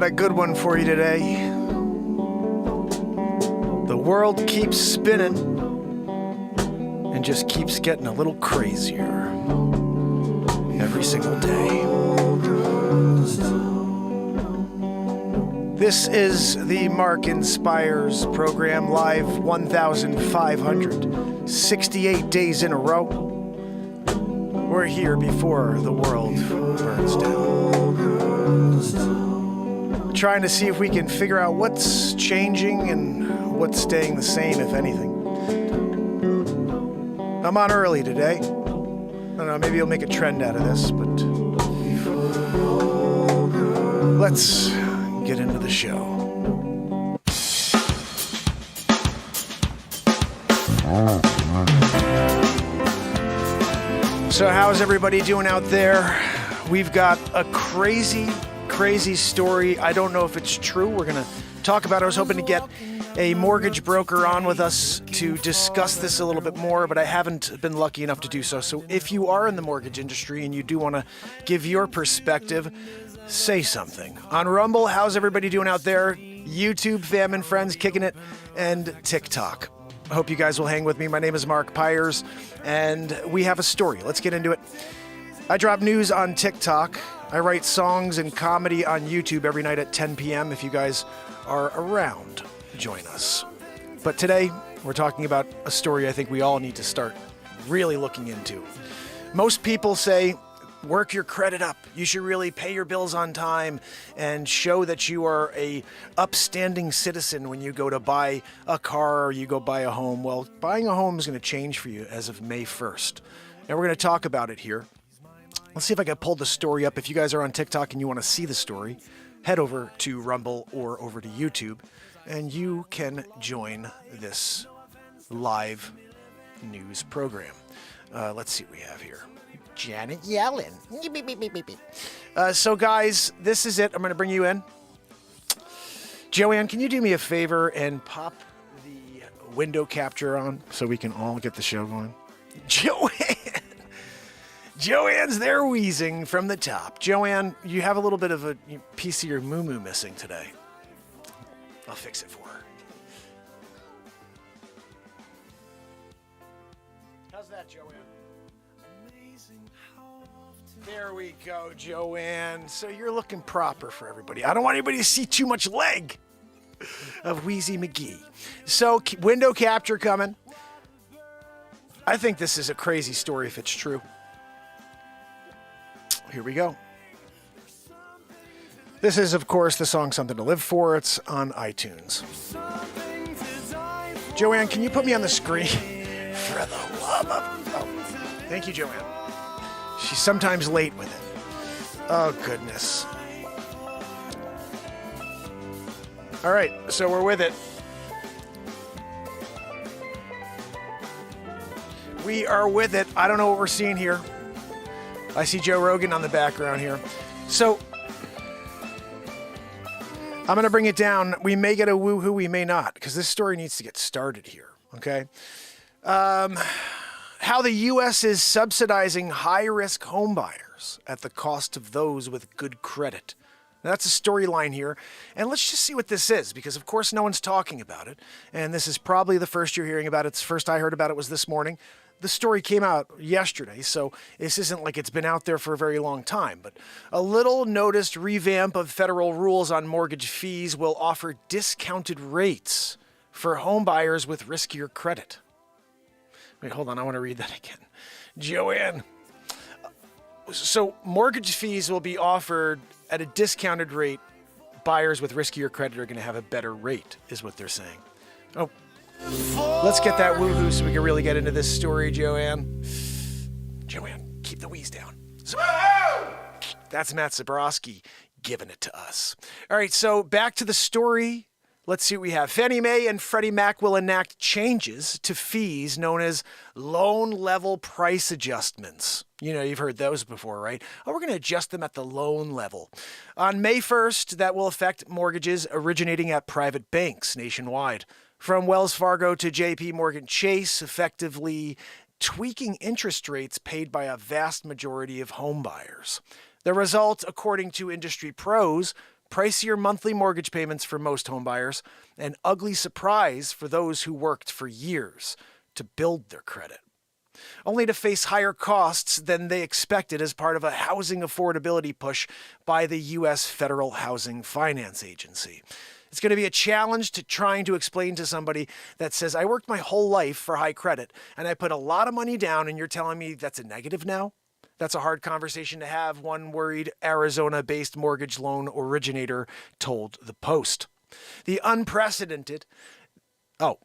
got a good one for you today. The world keeps spinning and just keeps getting a little crazier every single day. This is the Mark Inspires program, live 1,568 days in a row. We're here before the world burns down. Trying to see if we can figure out what's changing and what's staying the same, if anything. I'm on early today. I don't know, maybe you'll make a trend out of this, but let's get into the show. So how's everybody doing out there? We've got a crazy story. I don't know if it's true. We're going to talk about it. I was hoping to get a mortgage broker on with us to discuss this a little bit more, but I haven't been lucky enough to do so. So if you are in the mortgage industry and you do want to give your perspective, say something. On Rumble, how's everybody doing out there? YouTube, fam and friends, kicking it, and TikTok. I hope you guys will hang with me. My name is Mark Pires, and we have a story. Let's get into it. I drop news on TikTok. I write songs and comedy on YouTube every night at 10 p.m. If you guys are around, join us. But today, we're talking about a story I think we all need to start really looking into. Most people say, work your credit up. You should really pay your bills on time and show that you are a upstanding citizen when you go to buy a car or you go buy a home. Well, buying a home is going to change for you as of May 1st. And we're going to talk about it here. Let's see if I can pull the story up. If you guys are on TikTok and you want to see the story, head over to Rumble or over to YouTube, and you can join this live news program. Let's see what we have here. Janet Yellen. So guys, this is it. I'm going to bring you in. Joanne, can you do me a favor and pop the window capture on so we can all get the show going? Joanne's there wheezing from the top. Joanne, you have a little bit of a piece of your moo-moo missing today. I'll fix it for her. How's that, Joanne? There we go, Joanne. So you're looking proper for everybody. I don't want anybody to see too much leg of Wheezy McGee. So window capture coming. I think this is a crazy story if it's true. Here we go. This is, of course, the song Something to Live For. It's on iTunes. Joanne, can you put me on the screen? For the love of... Oh, thank you, Joanne. She's sometimes late with it. Oh, goodness. All right, so we're with it. We are with it. I don't know what we're seeing here. I see Joe Rogan on the background here. So I'm going to bring it down. We may get a woohoo, we may not, because this story needs to get started here, okay? How the U.S. is subsidizing high-risk home buyers at the cost of those with good credit. Now, that's a storyline here. And let's just see what this is, because, of course, no one's talking about it. And this is probably the first you're hearing about it. The first I heard about it was this morning. The story came out yesterday, so this isn't like it's been out there for a very long time. But a little noticed revamp of federal rules on mortgage fees will offer discounted rates for home buyers with riskier credit. Wait, hold on. I want to read that again. Joanne. So mortgage fees will be offered at a discounted rate. Buyers with riskier credit are going to have a better rate, is what they're saying. Oh, let's get that woohoo so we can really get into this story, Joanne. Joanne, keep the wheeze down. That's Matt Zabrowski giving it to us. All right, so back to the story. Let's see what we have. Fannie Mae and Freddie Mac will enact changes to fees known as loan level price adjustments. You know, you've heard those before, right? Oh, we're going to adjust them at the loan level. On May 1st, that will affect mortgages originating at private banks nationwide. From Wells Fargo to JP Morgan Chase, effectively tweaking interest rates paid by a vast majority of home buyers. The result, according to industry pros, pricier monthly mortgage payments for most homebuyers, an ugly surprise for those who worked for years to build their credit, only to face higher costs than they expected as part of a housing affordability push by the U.S. Federal Housing Finance Agency. It's going to be a challenge to trying to explain to somebody that says, I worked my whole life for high credit and I put a lot of money down and you're telling me that's a negative now? That's a hard conversation to have, one worried Arizona-based mortgage loan originator told the Post. The unprecedented... Oh,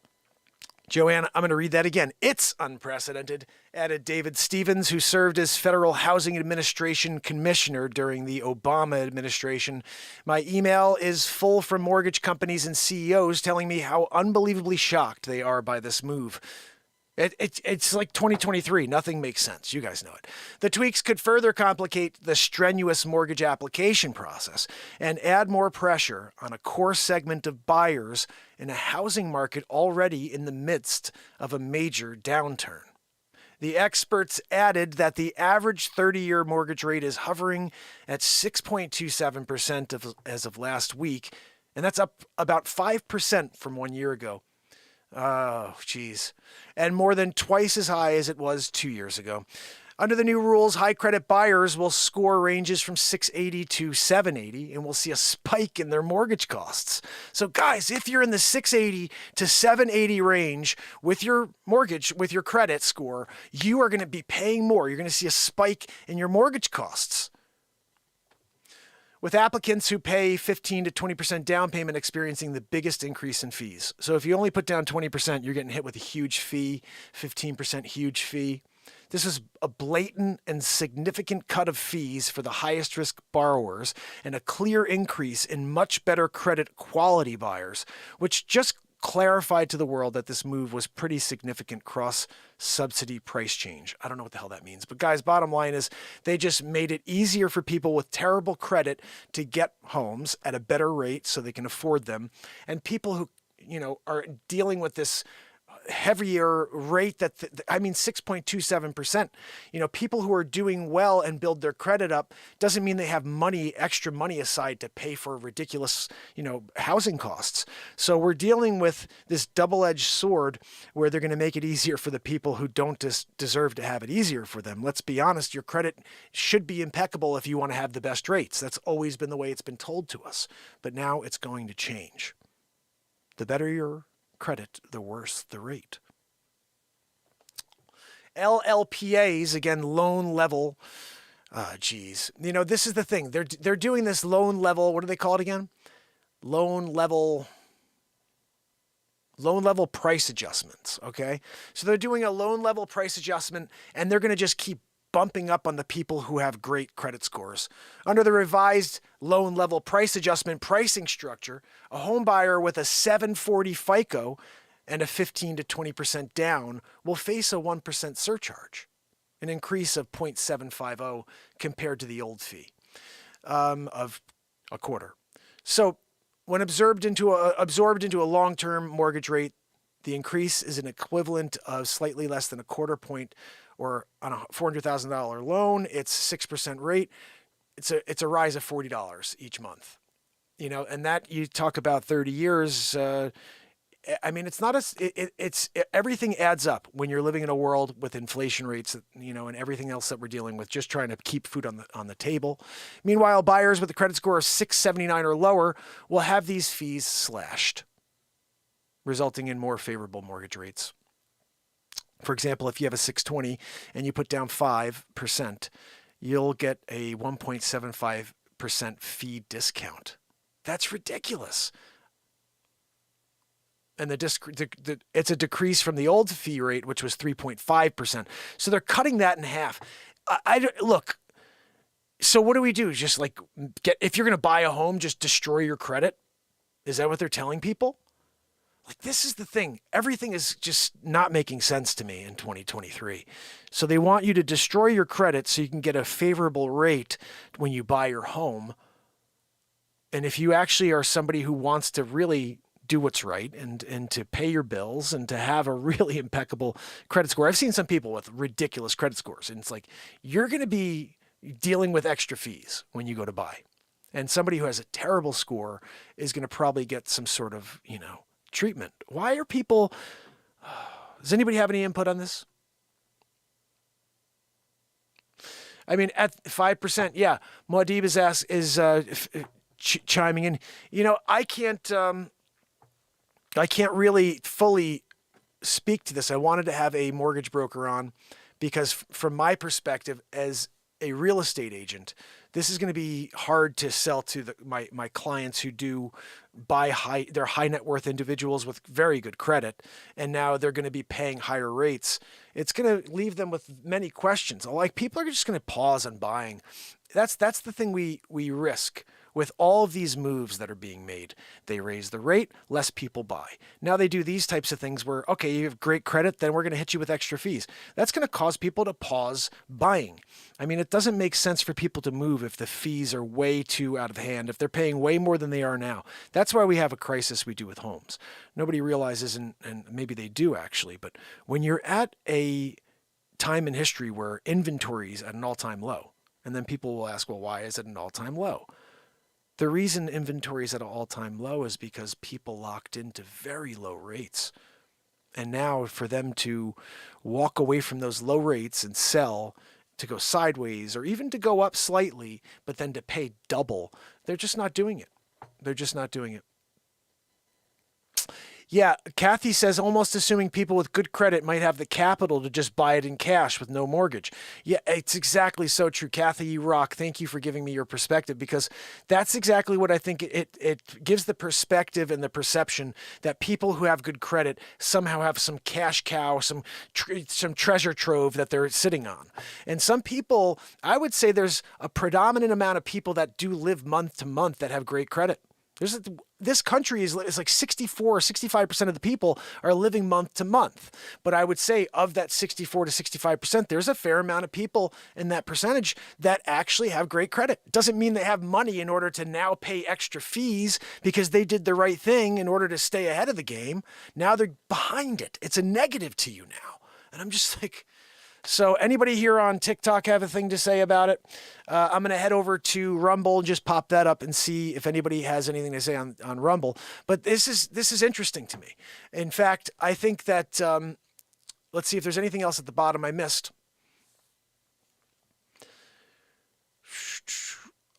Joanne, I'm going to read that again. It's unprecedented, added David Stevens, who served as Federal Housing Administration Commissioner during the Obama administration. My email is full from mortgage companies and CEOs telling me how unbelievably shocked they are by this move. It's like 2023. Nothing makes sense. You guys know it. The tweaks could further complicate the strenuous mortgage application process and add more pressure on a core segment of buyers in a housing market already in the midst of a major downturn. The experts added that the average 30-year mortgage rate is hovering at 6.27% as of last week, and that's up about 5% from 1 year ago. Oh, geez. And more than twice as high as it was 2 years ago. Under the new rules, high credit buyers will score ranges from 680 to 780, and we'll see a spike in their mortgage costs. So guys, if you're in the 680 to 780 range with your mortgage, with your credit score, you are going to be paying more. You're going to see a spike in your mortgage costs. With applicants who pay 15 to 20% down payment experiencing the biggest increase in fees. So if you only put down 20%, you're getting hit with a huge fee, 15% huge fee. This is a blatant and significant cut of fees for the highest risk borrowers and a clear increase in much better credit quality buyers, which just clarified to the world that this move was pretty significant cross-subsidy price change. I don't know what the hell that means. But guys, bottom line is they just made it easier for people with terrible credit to get homes at a better rate so they can afford them. And people who, are dealing with this heavier rate 6.27%, people who are doing well and build their credit up doesn't mean they have extra money aside to pay for ridiculous, housing costs. So we're dealing with this double-edged sword where they're going to make it easier for the people who don't deserve to have it easier for them. Let's be honest, your credit should be impeccable if you want to have the best rates. That's always been the way it's been told to us, but now it's going to change. The better your credit, the worse the rate. LLPAs, again, loan level. This is the thing. They're doing this loan level. What do they call it again? Loan level price adjustments. Okay, so they're doing a loan level price adjustment, and they're going to just keep bumping up on the people who have great credit scores. Under the revised loan level price adjustment pricing structure, a home buyer with a 740 FICO and a 15 to 20% down will face a 1% surcharge, an increase of 0.750 compared to the old fee of a quarter. So when absorbed into a long-term mortgage rate, the increase is an equivalent of slightly less than a quarter point, or on a $400,000 loan, it's 6% rate. It's a rise of $40 each month, and that you talk about 30 years. It's not everything adds up when you're living in a world with inflation rates, and everything else that we're dealing with, just trying to keep food on the table. Meanwhile, buyers with a credit score of 679 or lower will have these fees slashed, resulting in more favorable mortgage rates. For example, if you have a 620 and you put down 5%, you'll get a 1.75% fee discount. That's ridiculous. And it's a decrease from the old fee rate, which was 3.5%. So they're cutting that in half. Look, so what do we do? Just if you're going to buy a home, just destroy your credit? Is that what they're telling people? This is the thing. Everything is just not making sense to me in 2023. So they want you to destroy your credit so you can get a favorable rate when you buy your home. And if you actually are somebody who wants to really do what's right and to pay your bills and to have a really impeccable credit score. I've seen some people with ridiculous credit scores, and it's you're going to be dealing with extra fees when you go to buy. And somebody who has a terrible score is going to probably get some sort of, treatment. Why are people... Does anybody have any input on this? I mean, at 5%, yeah. Muad'Dib is chiming in. I can't really fully speak to this. I wanted to have a mortgage broker on because from my perspective as a real estate agent, this is going to be hard to sell to my clients who do buy they're high net worth individuals with very good credit, and now they're going to be paying higher rates. It's going to leave them with many questions. Like, people are just going to pause on buying. That's the thing we risk with all of these moves that are being made. They raise the rate, less people buy. Now they do these types of things where, okay, you have great credit, then we're going to hit you with extra fees. That's going to cause people to pause buying. I mean, it doesn't make sense for people to move if the fees are way too out of hand, if they're paying way more than they are now. That's why we have a crisis we do with homes. Nobody realizes, and maybe they do actually, but when you're at a time in history where inventory is at an all-time low, and then people will ask, well, why is it an all-time low? The reason inventory is at an all-time low is because people locked into very low rates. And now for them to walk away from those low rates and sell, to go sideways or even to go up slightly, but then to pay double, they're just not doing it. They're just not doing it. Yeah, Kathy says almost assuming people with good credit might have the capital to just buy it in cash with no mortgage. Yeah, it's exactly so true. Kathy, you rock. Thank you for giving me your perspective, because that's exactly what I think it gives the perspective and the perception that people who have good credit somehow have some cash cow, some treasure trove that they're sitting on. And some people, I would say there's a predominant amount of people that do live month to month that have great credit. This country is like 64 or 65% of the people are living month to month. But I would say of that 64 to 65%, there's a fair amount of people in that percentage that actually have great credit. Doesn't mean they have money in order to now pay extra fees because they did the right thing in order to stay ahead of the game. Now they're behind it. It's a negative to you now. And I'm just like... So anybody here on TikTok have a thing to say about it? I'm going to head over to Rumble and just pop that up and see if anybody has anything to say on Rumble. But this is interesting to me. In fact, I think that, let's see if there's anything else at the bottom I missed.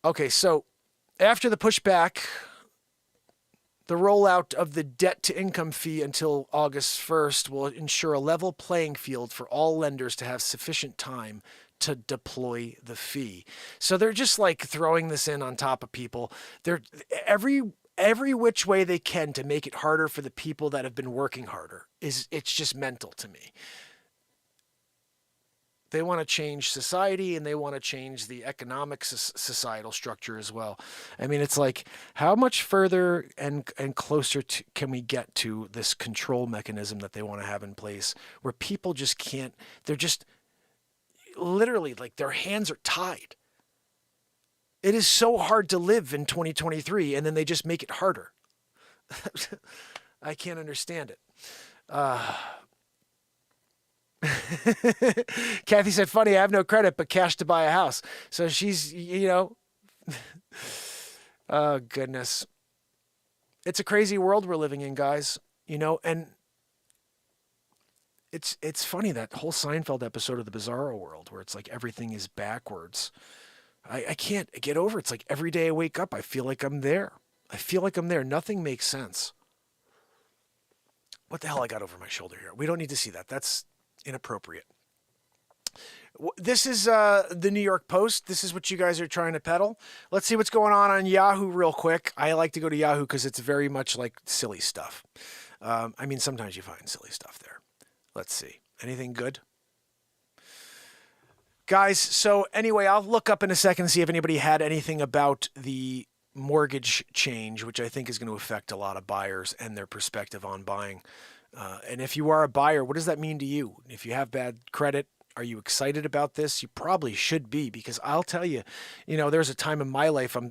Okay, so after the pushback, the rollout of the debt-to-income fee until August 1st will ensure a level playing field for all lenders to have sufficient time to deploy the fee. So they're just like throwing this in on top of people. They're every which way they can to make it harder for the people that have been working harder. It's just mental to me. They want to change society, and they want to change the economic societal structure as well. I mean, it's like, how much further and closer can we get to this control mechanism that they want to have in place, where people just can't, they're just literally like their hands are tied. It is so hard to live in 2023, and then they just make it harder. I can't understand it. Kathy said, funny, I have no credit but cash to buy a house. So she's, oh goodness. It's a crazy world we're living in, guys, and it's funny, that whole Seinfeld episode of the Bizarro World where it's like everything is backwards. I can't get over it. It's like every day I wake up, I feel like I'm there. Nothing makes sense. What the hell I got over my shoulder here? We don't need to see that. That's inappropriate. This is the New York Post. This is what you guys are trying to peddle. Let's see what's going on Yahoo real quick. I like to go to Yahoo because it's very much like silly stuff. I mean, sometimes you find silly stuff there. Let's see. Anything good? Guys, so anyway, I'll look up in a second and see if anybody had anything about the mortgage change, which I think is going to affect a lot of buyers and their perspective on buying. And if you are a buyer, what does that mean to you? If you have bad credit, Are you excited about this? You probably should be, because I'll tell you, there's a time in my life, I'm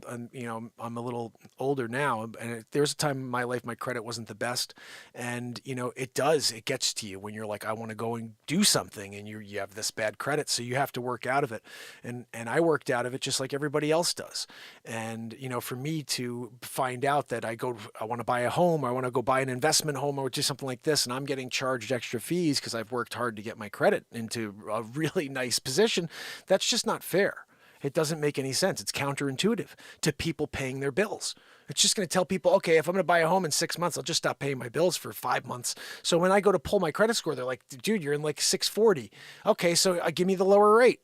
a little older now, and there's a time in my life my credit wasn't the best. And, it gets to you when you're like, I want to go and do something, and you have this bad credit. So you have to work out of it. And I worked out of it just like everybody else does. And, for me to find out that I want to buy a home, or I want to go buy an investment home or do something like this, and I'm getting charged extra fees because I've worked hard to get my credit into a really nice position, that's just not fair. It doesn't make any sense. It's counterintuitive to people paying their bills. It's just going to tell people, okay, if I'm going to buy a home in 6 months, I'll just stop paying my bills for 5 months. So when I go to pull my credit score, they're like, dude, you're in like 640. Okay, so give me the lower rate.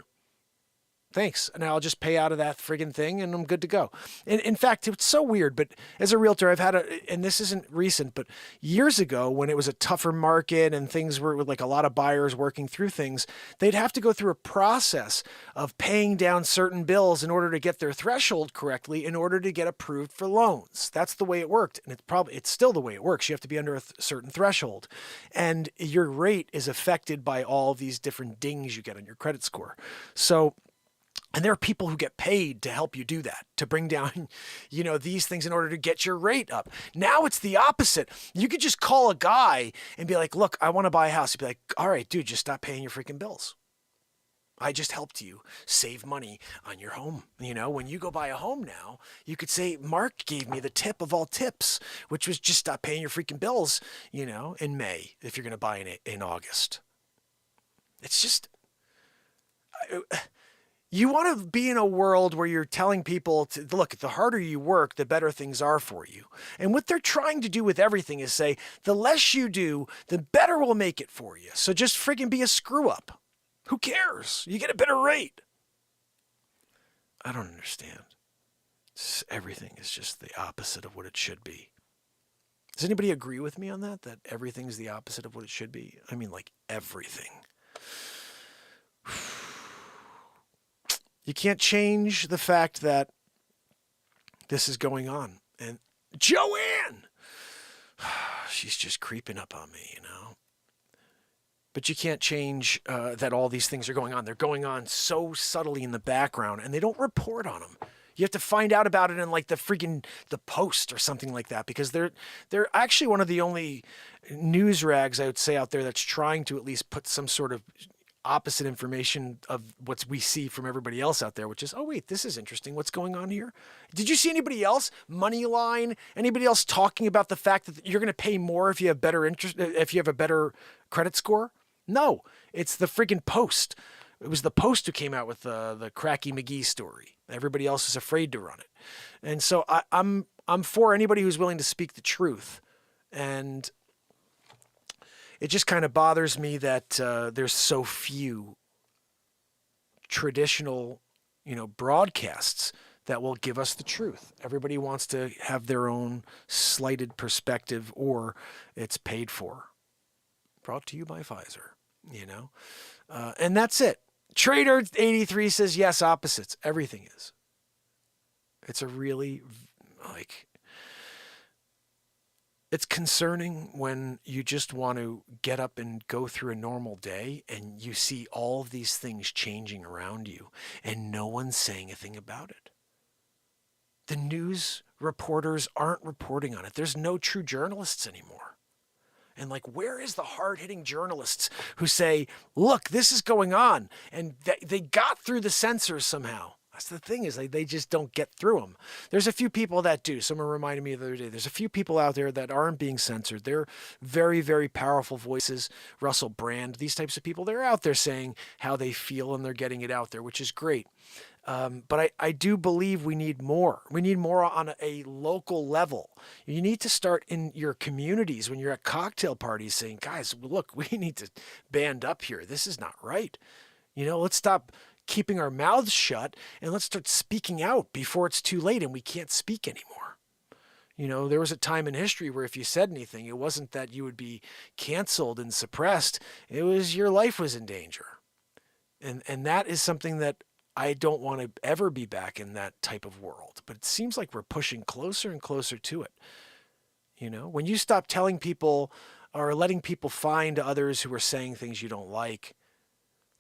Thanks. And I'll just pay out of that friggin' thing and I'm good to go. And in fact, it's so weird, but as a realtor, I've had and this isn't recent, but years ago when it was a tougher market and things were with like a lot of buyers working through things, they'd have to go through a process of paying down certain bills in order to get their threshold correctly in order to get approved for loans. That's the way it worked. And it's still the way it works. You have to be under a certain threshold, and your rate is affected by all these different dings you get on your credit score. And there are people who get paid to help you do that, to bring down, these things in order to get your rate up. Now it's the opposite. You could just call a guy and be like, look, I want to buy a house. He'd be like, all right, dude, just stop paying your freaking bills. I just helped you save money on your home. When you go buy a home now, you could say, Mark gave me the tip of all tips, which was just stop paying your freaking bills, in May, if you're going to buy in August. It's just... You want to be in a world where you're telling people to look, the harder you work, the better things are for you. And what they're trying to do with everything is say, the less you do, the better we'll make it for you. So just friggin' be a screw up. Who cares? You get a better rate. I don't understand. Everything is just the opposite of what it should be. Does anybody agree with me on that? That everything's the opposite of what it should be? I mean, like everything. You can't change the fact that this is going on. And Joanne, she's just creeping up on me, But you can't change that all these things are going on. They're going on so subtly in the background, and they don't report on them. You have to find out about it in like the Post or something like that, because they're actually one of the only news rags I would say out there that's trying to at least put some sort of opposite information of what we see from everybody else out there, which is, oh wait, this is interesting. What's going on here? Did you see anybody else, Moneyline, anybody else talking about the fact that you're going to pay more if you have better interest, if you have a better credit score? No, it's the friggin' Post. It was the Post who came out with the Cracky McGee story. Everybody else is afraid to run it. And so I'm for anybody who's willing to speak the truth. And it just kind of bothers me that there's so few traditional, broadcasts that will give us the truth. Everybody wants to have their own slighted perspective, or it's paid for. Brought to you by Pfizer, and that's it. Trader83 says, yes, opposites. Everything is. It's a really, it's concerning when you just want to get up and go through a normal day and you see all of these things changing around you and no one's saying a thing about it. The news reporters aren't reporting on it. There's no true journalists anymore. And where is the hard-hitting journalists who say, look, this is going on, and they got through the censors somehow? That's the thing, is they just don't get through them. There's a few people that do. Someone reminded me the other day, there's a few people out there that aren't being censored. They're very, very powerful voices. Russell Brand, these types of people, they're out there saying how they feel and they're getting it out there, which is great. But I do believe we need more. We need more on a local level. You need to start in your communities when you're at cocktail parties saying, guys, look, we need to band up here. This is not right. Let's stop keeping our mouths shut and let's start speaking out before it's too late and we can't speak anymore. There was a time in history where if you said anything, it wasn't that you would be canceled and suppressed. It was your life was in danger. And that is something that I don't want to ever be back in that type of world. But it seems like we're pushing closer and closer to it. When you stop telling people or letting people find others who are saying things you don't like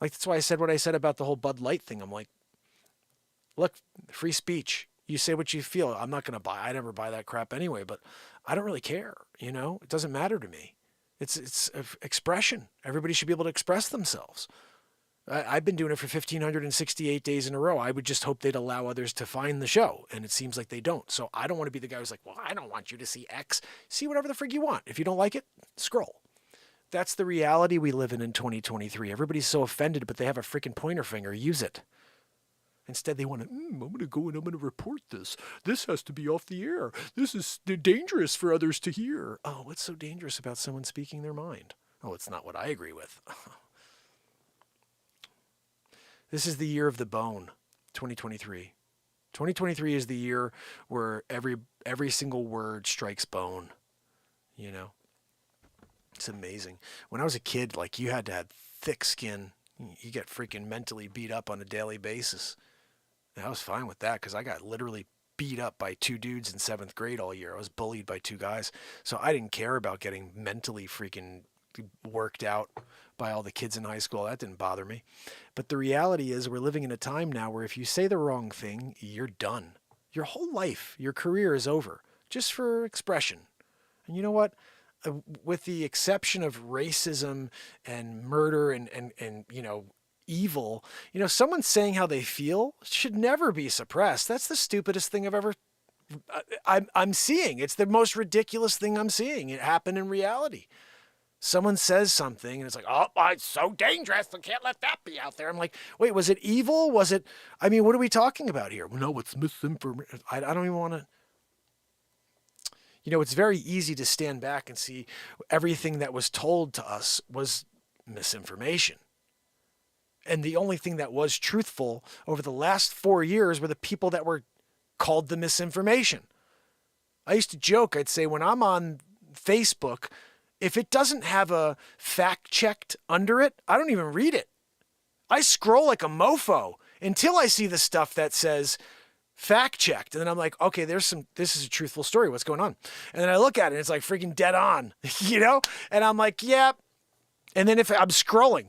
Like, that's why I said what I said about the whole Bud Light thing. I'm like, look, free speech. You say what you feel. I'm not going to buy. I never buy that crap anyway, but I don't really care. You know, it doesn't matter to me. It's expression. Everybody should be able to express themselves. I've been doing it for 1,568 days in a row. I would just hope they'd allow others to find the show, and it seems like they don't. So I don't want to be the guy who's like, well, I don't want you to see X. See whatever the frig you want. If you don't like it, scroll. That's the reality we live in 2023. Everybody's so offended, but they have a freaking pointer finger. Use it. Instead, they want to, I'm going to go and I'm going to report this. This has to be off the air. This is dangerous for others to hear. Oh, what's so dangerous about someone speaking their mind? Oh, it's not what I agree with. This is the year of the bone, 2023. 2023 is the year where every single word strikes bone, you know? It's amazing. When I was a kid, like, you had to have thick skin. You get freaking mentally beat up on a daily basis. And I was fine with that because I got literally beat up by 2 dudes in 7th grade all year. I was bullied by 2 guys. So I didn't care about getting mentally freaking worked out by all the kids in high school. That didn't bother me. But the reality is we're living in a time now where if you say the wrong thing, you're done. Your whole life, your career is over just for expression. And you know what? With the exception of racism and murder and you know, evil, you know, someone saying how they feel should never be suppressed. That's the stupidest thing I'm seeing. It's the most ridiculous thing I'm seeing. It happened in reality. Someone says something and it's like, oh, it's so dangerous. I can't let that be out there. I'm like, wait, was it evil? Was it, I mean, what are we talking about here? No, it's misinformation. I don't even want to. You know, it's very easy to stand back and see everything that was told to us was misinformation. And the only thing that was truthful over the last 4 years were the people that were called the misinformation. I used to joke, I'd say when I'm on Facebook, if it doesn't have a fact checked under it, I don't even read it. I scroll like a mofo until I see the stuff that says fact checked. And then I'm like, okay, this is a truthful story. What's going on? And then I look at it and it's like freaking dead on, you know? And I'm like, yeah. And then if I'm scrolling,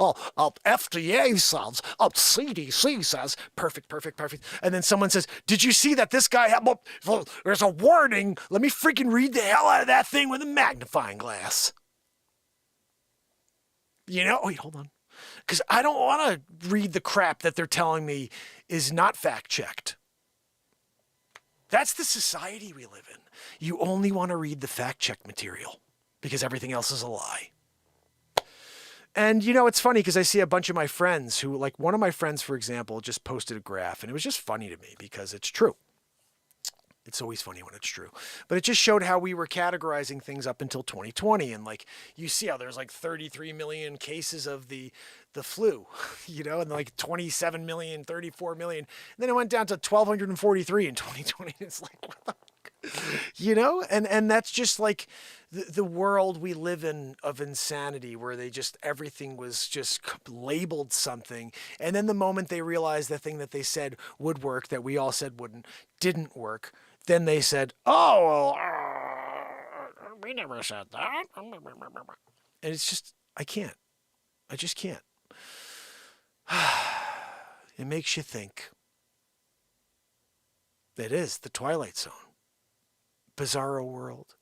FDA says, CDC says, perfect. And then someone says, did you see that this guy had, there's a warning. Let me freaking read the hell out of that thing with a magnifying glass. You know, wait, hold on. Because I don't want to read the crap that they're telling me is not fact checked. That's the society we live in. You only want to read the fact-checked material because everything else is a lie. And, you know, it's funny because I see a bunch of my friends who, like one of my friends, for example, just posted a graph and it was just funny to me because it's true. It's always funny when it's true. But it just showed how we were categorizing things up until 2020. And like, you see how there's like 33 million cases of the flu, you know, and like 27 million, 34 million. And then it went down to 1,243 in 2020. It's like, what the fuck? You know, and that's just like the world we live in of insanity where they just, everything was just labeled something. And then the moment they realized the thing that they said would work, that we all said didn't work, then they said, oh, well, we never said that. And it's just, I just can't. It makes you think. It is the Twilight Zone. Bizarro world.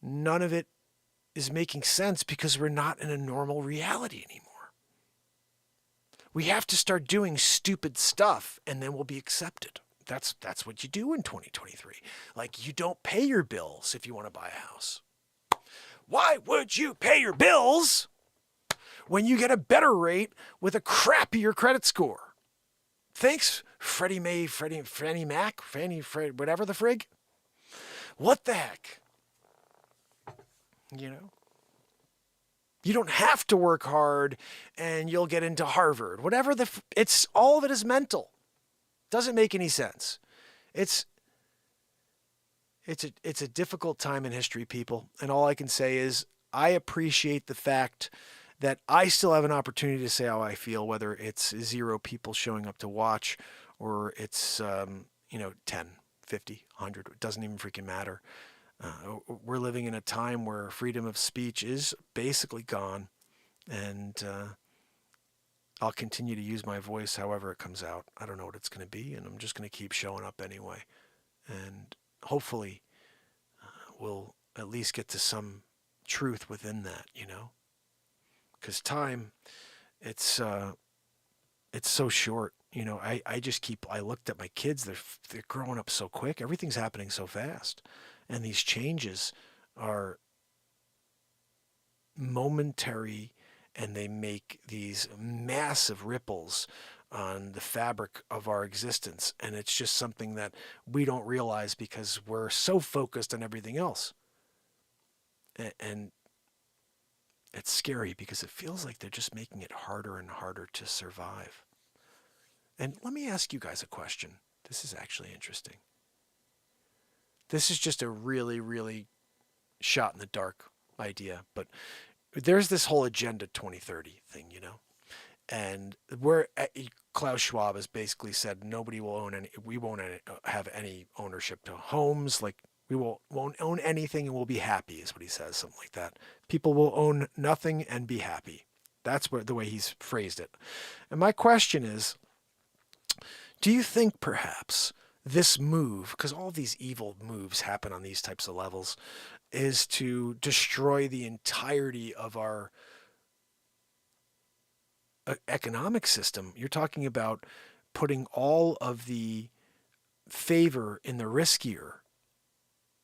None of it is making sense because we're not in a normal reality anymore. We have to start doing stupid stuff and then we'll be accepted. That's what you do in 2023. Like, you don't pay your bills if you want to buy a house. Why would you pay your bills when you get a better rate with a crappier credit score? Thanks, Freddie Mae, Fannie Mac, Fred, whatever the frig. What the heck? You know? You don't have to work hard and you'll get into Harvard. Whatever it's all of it is mental. Doesn't make any sense. It's a difficult time in history, people. And all I can say is I appreciate the fact that I still have an opportunity to say how I feel, whether it's 0 people showing up to watch or it's, 10, 50, 100. It doesn't even freaking matter. We're living in a time where freedom of speech is basically gone. And I'll continue to use my voice however it comes out. I don't know what it's going to be, and I'm just going to keep showing up anyway. And hopefully we'll at least get to some truth within that, Because time, it's so short. I looked at my kids. They're growing up so quick. Everything's happening so fast, and these changes are momentary, and they make these massive ripples on the fabric of our existence. And it's just something that we don't realize because we're so focused on everything else. And it's scary because it feels like they're just making it harder and harder to survive. And let me ask you guys a question. This is actually interesting. This is just a really, really shot in the dark idea, but there's this whole Agenda 2030 thing, and where Klaus Schwab has basically said we won't have any ownership to homes, like we won't own anything and we'll be happy, is what he says, something like that. People will own nothing and be happy. That's the way he's phrased it. And my question is, do you think perhaps this move, because all these evil moves happen on these types of levels, is to destroy the entirety of our economic system? You're talking about putting all of the favor in the riskier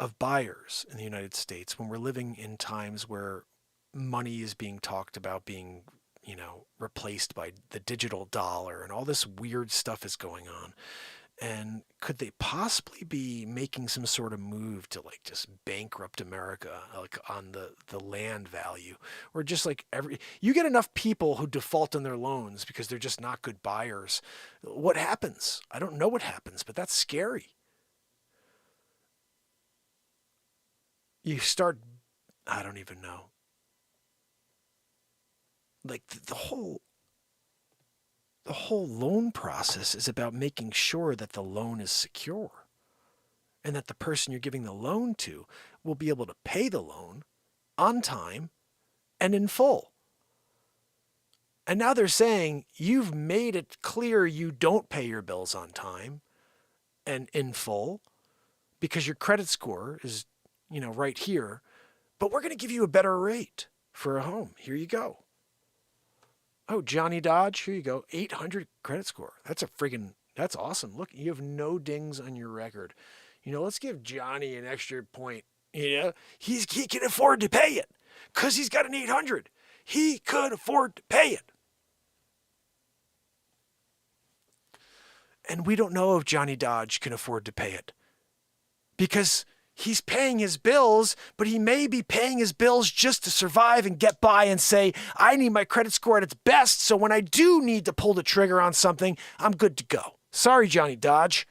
of buyers in the United States when we're living in times where money is being talked about being, replaced by the digital dollar, and all this weird stuff is going on. And could they possibly be making some sort of move to just bankrupt America, on the land value, or just you get enough people who default on their loans because they're just not good buyers. What happens? I don't know what happens, but that's scary. You start, I don't even know. The whole loan process is about making sure that the loan is secure and that the person you're giving the loan to will be able to pay the loan on time and in full. And now they're saying you've made it clear you don't pay your bills on time and in full because your credit score is, right here, but we're going to give you a better rate for a home. Here you go. Oh, Johnny Dodge, here you go. 800 credit score. That's awesome. Look, you have no dings on your record. Let's give Johnny an extra point. He can afford to pay it because he's got an 800. He could afford to pay it. And we don't know if Johnny Dodge can afford to pay it because he's paying his bills, but he may be paying his bills just to survive and get by and say, I need my credit score at its best, so when I do need to pull the trigger on something, I'm good to go. Sorry, Johnny Dodge.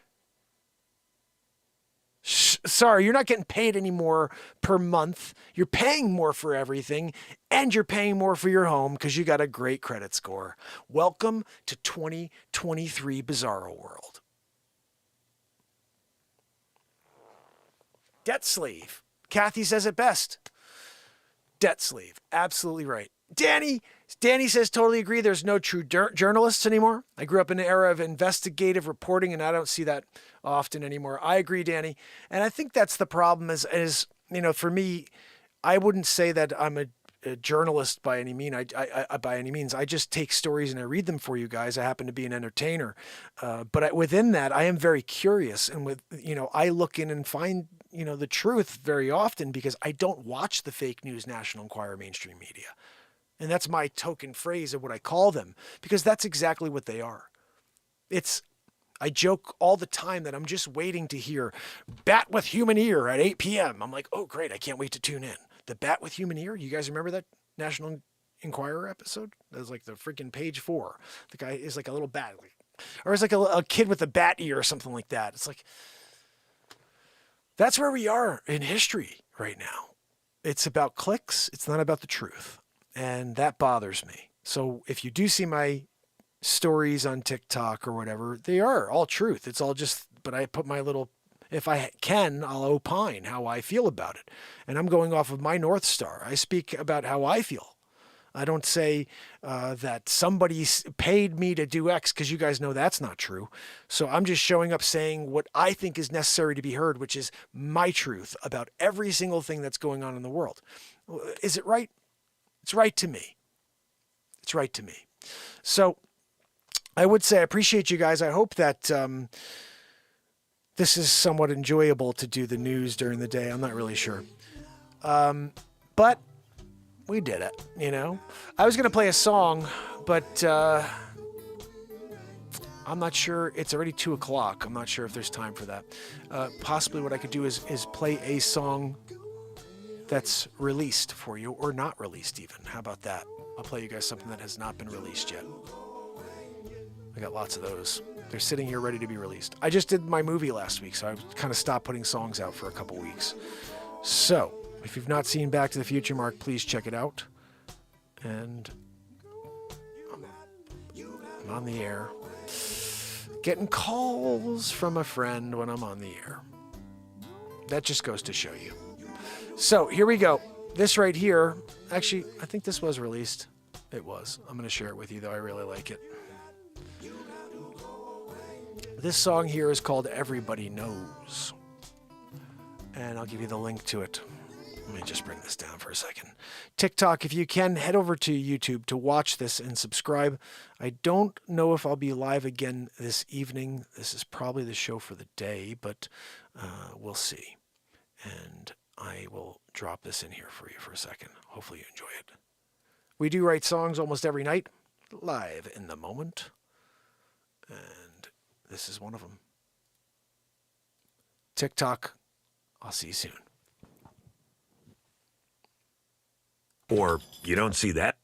Sorry, you're not getting paid any more per month. You're paying more for everything, and you're paying more for your home because you got a great credit score. Welcome to 2023 Bizarro World. Debt slave. Kathy says it best. Debt slave. Absolutely right. Danny says, totally agree. There's no true journalists anymore. I grew up in an era of investigative reporting, and I don't see that often anymore. I agree, Danny. And I think that's the problem is for me, I wouldn't say that I'm a journalist by any means. I just take stories and I read them for you guys. I happen to be an entertainer. But within that, I am very curious. And I look in and find, the truth very often because I don't watch the fake news, National Enquirer, mainstream media. And that's my token phrase of what I call them, because that's exactly what they are. I joke all the time that I'm just waiting to hear Bat with Human Ear at 8 p.m. I'm like, oh, great. I can't wait to tune in. The Bat with Human Ear. You guys remember that National Enquirer episode? That was the freaking page 4. The guy is like a little bat. Or it's like a kid with a bat ear or something like that. It's that's where we are in history right now. It's about clicks. It's not about the truth. And that bothers me. So if you do see my stories on TikTok or whatever, they are all truth. It's all just, but I put my little, if I can, I'll opine how I feel about it. And I'm going off of my North Star. I speak about how I feel I don't say that somebody paid me to do X, because you guys know that's not true. So I'm just showing up saying what I think is necessary to be heard, which is my truth about every single thing that's going on in the world. Is it right? It's right to me. It's right to me. So I would say I appreciate you guys. I hope that this is somewhat enjoyable to do the news during the day. I'm not really sure. But we did it, you know. I was going to play a song, but I'm not sure. It's already 2 o'clock. I'm not sure if there's time for that. Possibly what I could do is play a song that's released for you, or not released even. How about that? I'll play you guys something that has not been released yet. I got lots of those. They're sitting here ready to be released. I just did my movie last week, so I kind of stopped putting songs out for a couple weeks. So, if you've not seen Back to the Future, Mark, please check it out. And I'm on the air. Getting calls from a friend when I'm on the air. That just goes to show you. So, here we go. This right here, actually, I think this was released. It was. I'm going to share it with you, though. I really like it. This song here is called Everybody Knows. And I'll give you the link to it. Let me just bring this down for a second. TikTok, if you can, head over to YouTube to watch this and subscribe. I don't know if I'll be live again this evening. This is probably the show for the day, but we'll see. And I will drop this in here for you for a second. Hopefully you enjoy it. We do write songs almost every night, live in the moment. And this is one of them. TikTok, I'll see you soon. Or you don't see that?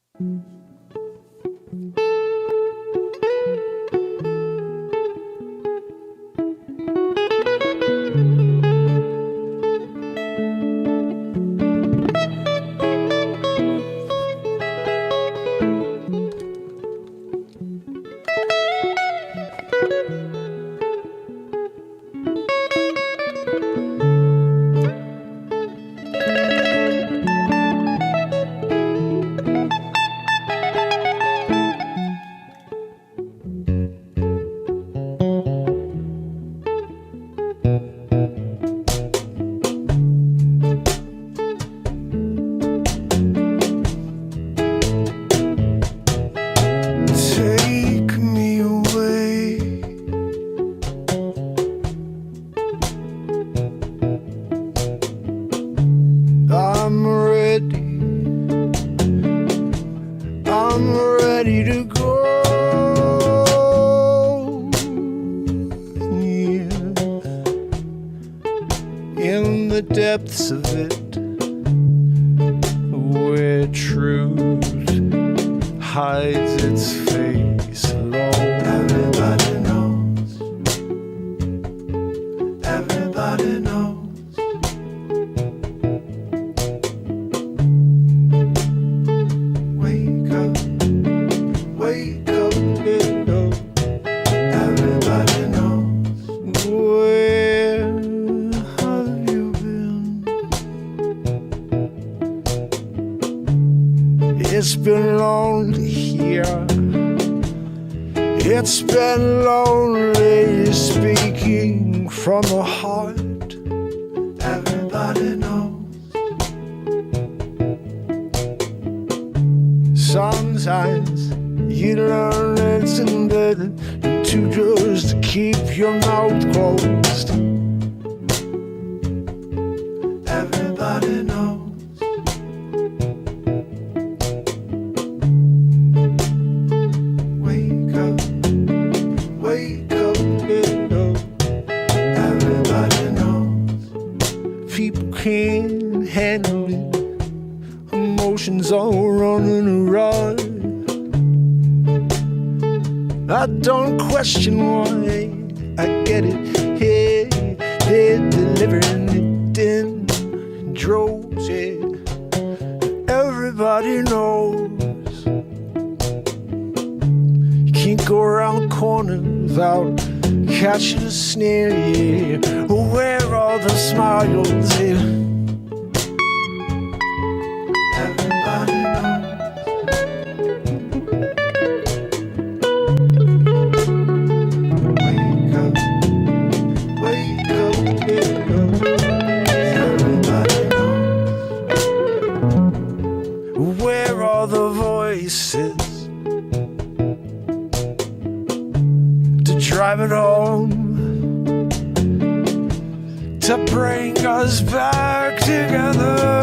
Depths of it, where truth hides its face alone. Everybody knows. Everybody knows. Wake up, little. Everybody knows. Where have you been? It's been lonely here. It's been lonely speaking from the heart. Everybody knows. Sometimes you learn it's better to just keep your mouth closed. Everybody knows. Wake up, little. Everybody knows. People can't handle it. Emotions all running around. I don't question why. I get it. Hey, they're delivering it in droves. Yeah. Everybody knows. Can't go around the corner without catching a sneer, yeah. Where are all the smiles, yeah. Everybody knows. pieces to drive it home, to bring us back together.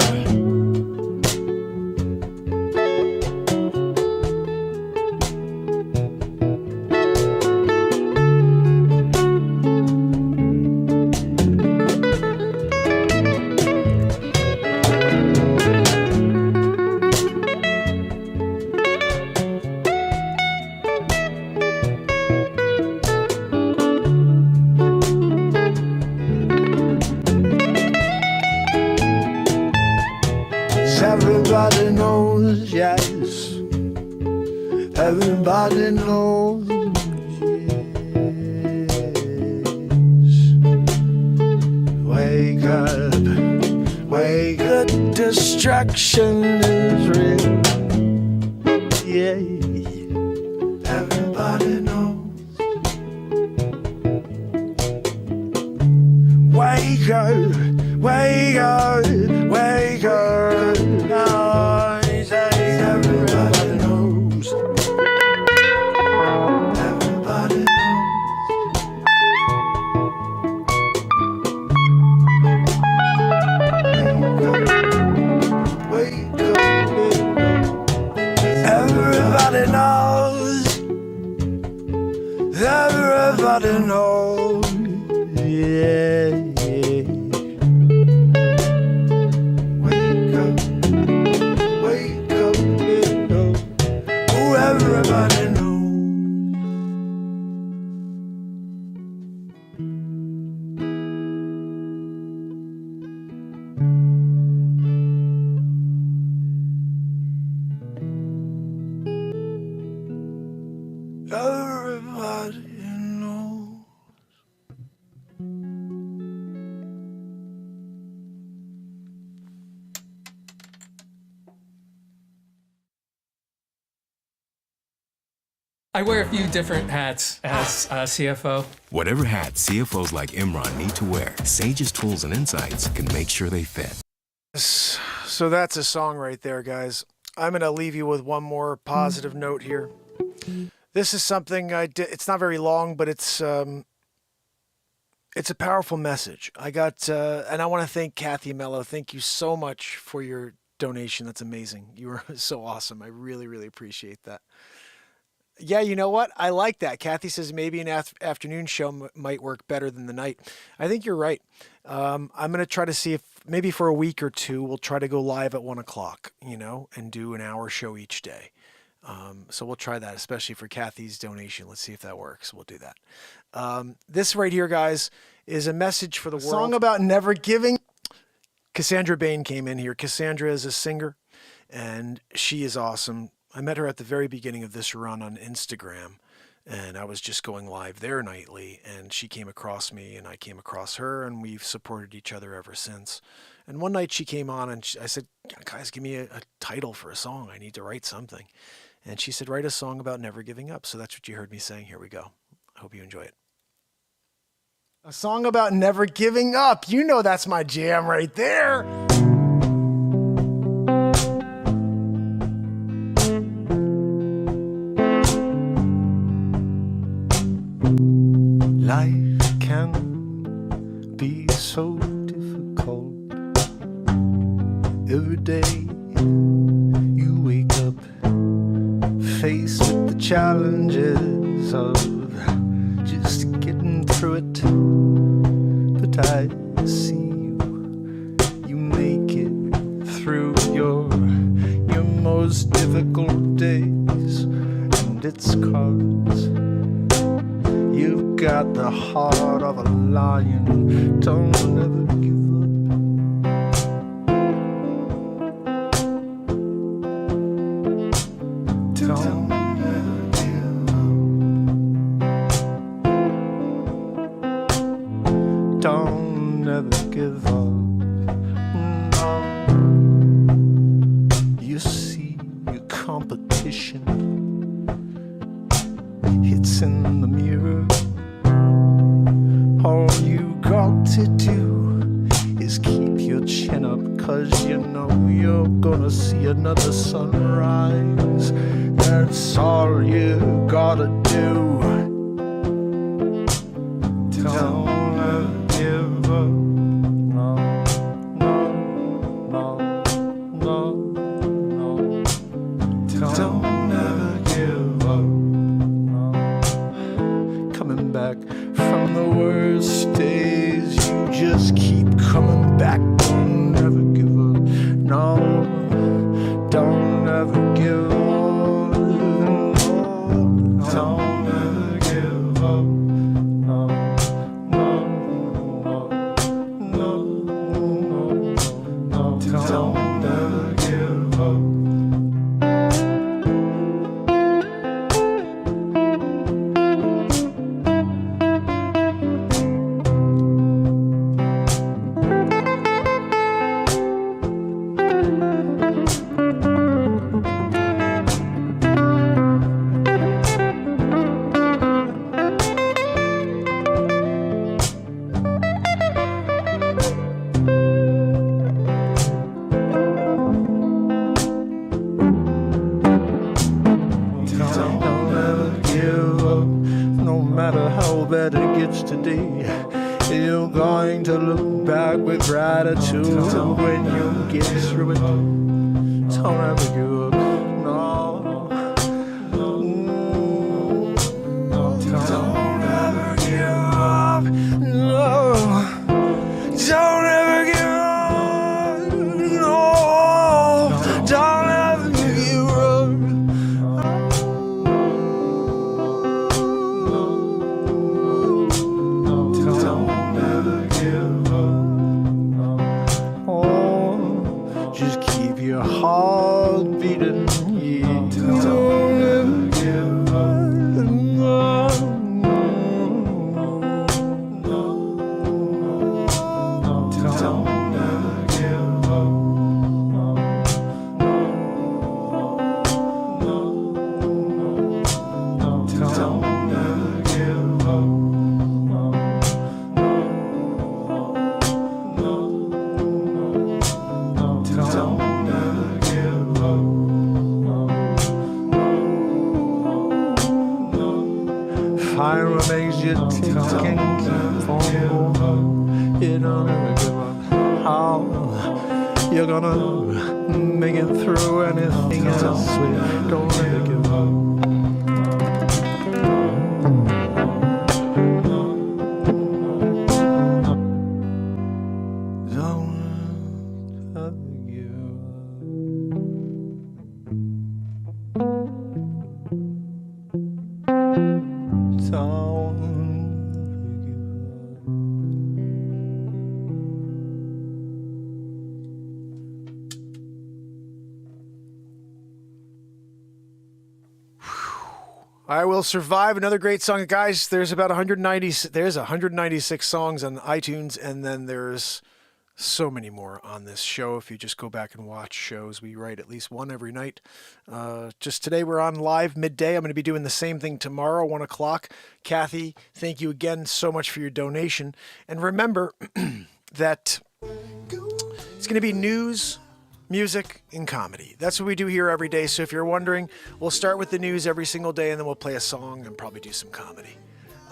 Everybody knows, yes. Everybody knows, yes. Wake up, distraction is real. Yeah, everybody knows. Wake up, wake up, wake up. Now, everybody knows. Everybody knows. Wake up, everybody knows. Everybody knows. Yeah. Everybody knows. Everybody knows. I wear a few different hats as CFO. Whatever hat CFOs like Imran need to wear, Sage's tools and insights can make sure they fit. So that's a song right there, guys. I'm going to leave you with one more positive note here. This is something I did. It's not very long, but it's a powerful message. I got, and I want to thank Kathy Mello. Thank you so much for your donation. That's amazing. You were so awesome. I really, really appreciate that. Yeah, you know what? I like that. Kathy says maybe an afternoon show might work better than the night. I think you're right. I'm going to try to see if maybe for a week or two, we'll try to go live at 1 o'clock, and do an hour show each day. So we'll try that, especially for Kathy's donation. Let's see if that works. We'll do that. This right here, guys, is a message for the world. Song about never giving. Cassandra Bain came in here. Cassandra is a singer, and she is awesome. I met her at the very beginning of this run on Instagram, and I was just going live there nightly, and she came across me, and I came across her, and we've supported each other ever since. And one night she came on, and I said, guys, give me a title for a song. I need to write something. And she said, write a song about never giving up. So that's what you heard me saying. Here we go. I hope you enjoy it. A song about never giving up. You know that's my jam right there. Life can be so difficult. Every day you wake up faced with the challenges of just getting through it. But I see you make it through your most difficult days, and it's 'cause you've got the heart of a lion. Don't ever give up. Don't ever give up. Don't ever give up. No. You see your competition. It's in the mirror. All you got to do is keep your chin up, 'cause you know you're you're gonna see another sunrise. That's all you gotta do. Don't ever give up. No, no, no, no, no. Don't ever give up. No. Coming back from the worst days, you just keep coming back. Don't ever give up. No, don't ever give up. Don't ever give up. No, no, no, no, no, no. Don't ever give up. Today, you're going to look back with gratitude when you get through it. Don't ever give up. No. Don't ever give up. No. Don't ever give up. No. Don't ever give up. Your heart beating, yeah. Don't ever give up. No, no, no, no. Don't ever give up. No, no, no. Don't ever give up. Fire makes you tick and keep on going. You don't ever give up. How you're gonna make it through anything else. Don't ever give up. I Will Survive, another great song. Guys, there's about 196 songs on iTunes, and then there's so many more on this show. If you just go back and watch shows, we write at least one every night. Just today we're on live midday. I'm going to be doing the same thing tomorrow, 1 o'clock. Kathy, thank you again so much for your donation. And remember that it's going to be news, music, and comedy. That's what we do here every day. So if you're wondering, we'll start with the news every single day, and then we'll play a song and probably do some comedy.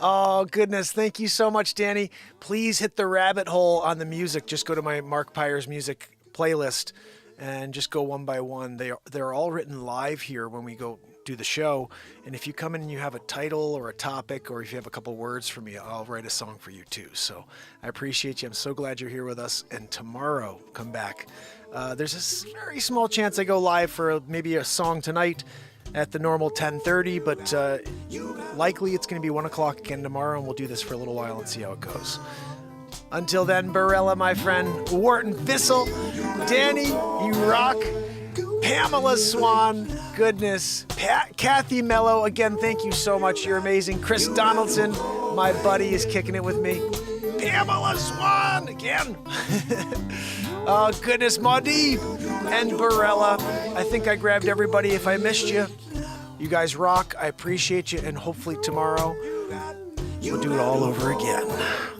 Oh, goodness. Thank you so much, Danny. Please hit the rabbit hole on the music. Just go to my Mark Pires music playlist and just go one by one. They're all written live here when we go do the show. And if you come in and you have a title or a topic, or if you have a couple words for me, I'll write a song for you too. So I appreciate you. I'm so glad you're here with us. And tomorrow, come back. There's a very small chance I go live for maybe a song tonight at the normal 10:30, but likely it's going to be 1 o'clock again tomorrow, and we'll do this for a little while and see how it goes. Until then, Barella, my friend, Wharton Thistle, Danny, you rock, Pamela Swan, goodness, Kathy Mello, again, thank you so much, you're amazing. Chris Donaldson, my buddy, is kicking it with me. Pamela Swan, again. Oh, goodness, Maudie and Barella. I think I grabbed everybody. If I missed you, you guys rock. I appreciate you, and hopefully tomorrow we'll do it all over again.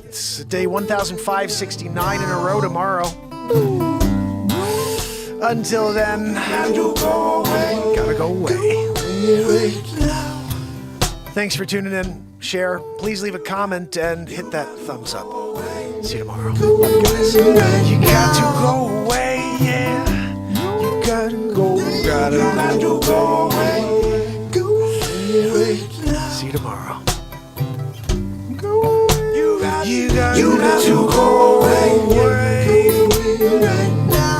It's day 1,569 in a row tomorrow. Until then, gotta go away. Thanks for tuning in. Share. Please leave a comment and hit that thumbs up. See you tomorrow. Love you guys. You got to go away, yeah. You gotta go away. See you tomorrow.